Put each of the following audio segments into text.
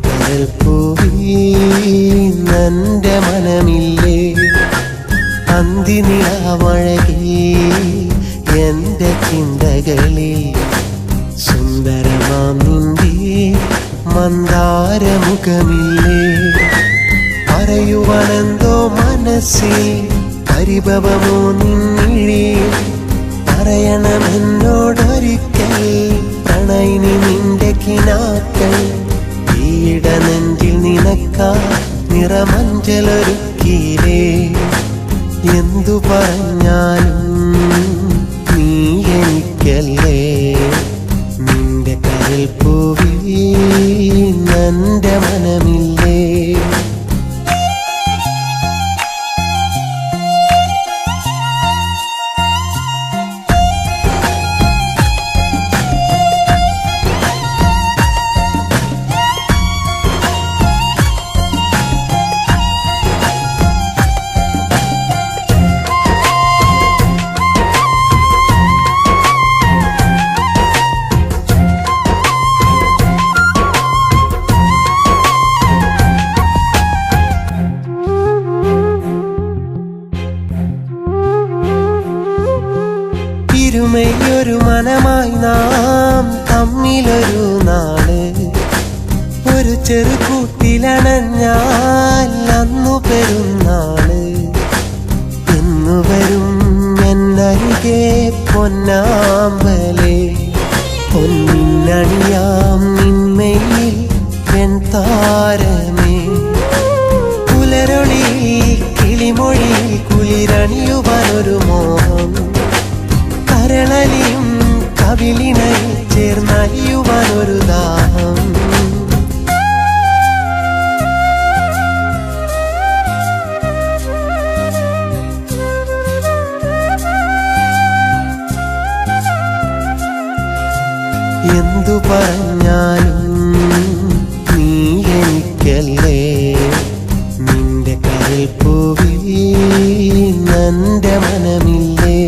കരൽ പൂവി നന്റെ മനമില്ലേ അന്തിനിലാവഴകി എന്റെ ചിന്തകളിൽ സുന്ദരമാം നിന്റെ മന്ദാരമുഖമില്ലേ പറയുവാനെന്തോ മനസ്സിൽ പരിഭവമോ നിന്നിഴി പറയണമെന്നോടൊരിക്കൽ പ്രണയിനി നിന്റെ കിനാക്കൾ ഈയിട നെഞ്ചിൽ നിനക്കാ നിറമഞ്ചലൊരുക്കിയിലേ എന്തു പറഞ്ഞാലും നീ എനിക്കല്ലേ നിന്റെ കരൽ പൂവി നന്റെ മനമില്ലേ ഒരു മനമായി നാം തമ്മിലൊരു നാള് ഒരു ചെറുകൂട്ടിലണഞ്ഞാൽ അന്നു പെരുന്നാള് ഇന്നു വരും എന്നരികെ പൊന്നാമ്പലേ പൊന്നിനണിയാം നിന്മയിൽ താരമേ പുലരൊളിയിൽ കിളിമൊഴിയിൽ കുളിരണിയുവാനൊരു മോഹം കരളലിയും കവിളിനായി ചേർന്നലിയുവാനൊരു ദാഹം എന്തു പറഞ്ഞാലും നീ എനിക്കല്ലേ നിന്റെ കരൽ പൂവി നന്റെ മനമില്ലേ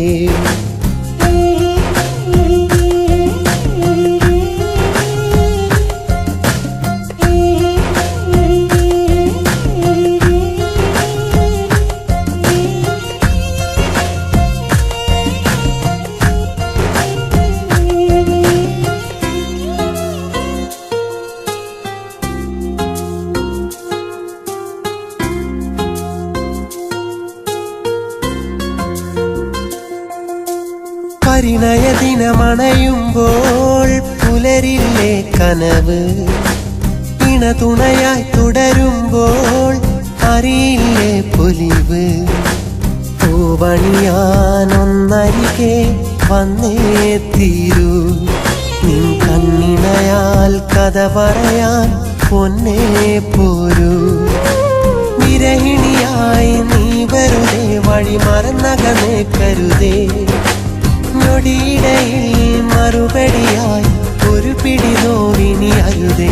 പരിണയദിനമണയുമ്പോൾ പുലരില്ലേ കനവ് ഇണതുണയായി തുടരുമ്പോൾ അറിയില്ലേ പൊലിവ് പൂവണിയാനൊന്നരികെ വന്നേ തീരൂ നിൻ കണ്ണിണയാൽ കഥ പറയാൻ പൊന്നേ പോരൂ വിരഹിണിയായി നീ വെറുതെ വഴി മറന്നകന്നേ കരുതേ ഞൊടിയിടയിൽ മറുപടിയായി ഒരു പിടി നോവിനി അരുതേ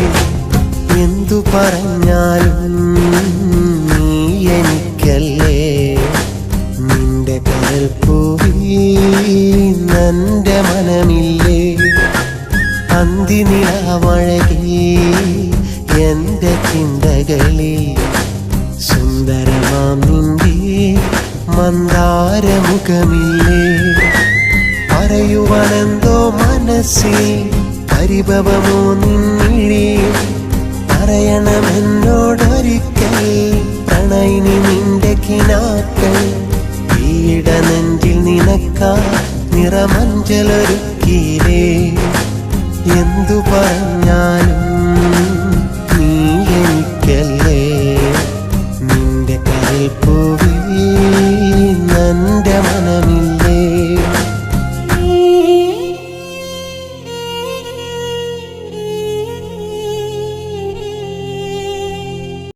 എന്തു പറഞ്ഞാലും നീ എനിക്കല്ലേ നിന്റെ കരൽ പൂവി നന്റെ മനമില്ലേ അന്തിനിലാവഴകി എന്റെ ചിന്തകളിൽ സുന്ദരമാം നിന്റെ മന്ദാരമുഖമില്ലേ പറയുവാനെന്തോ മനസ്സിൽ പരിഭവമോ നിന്നിഴി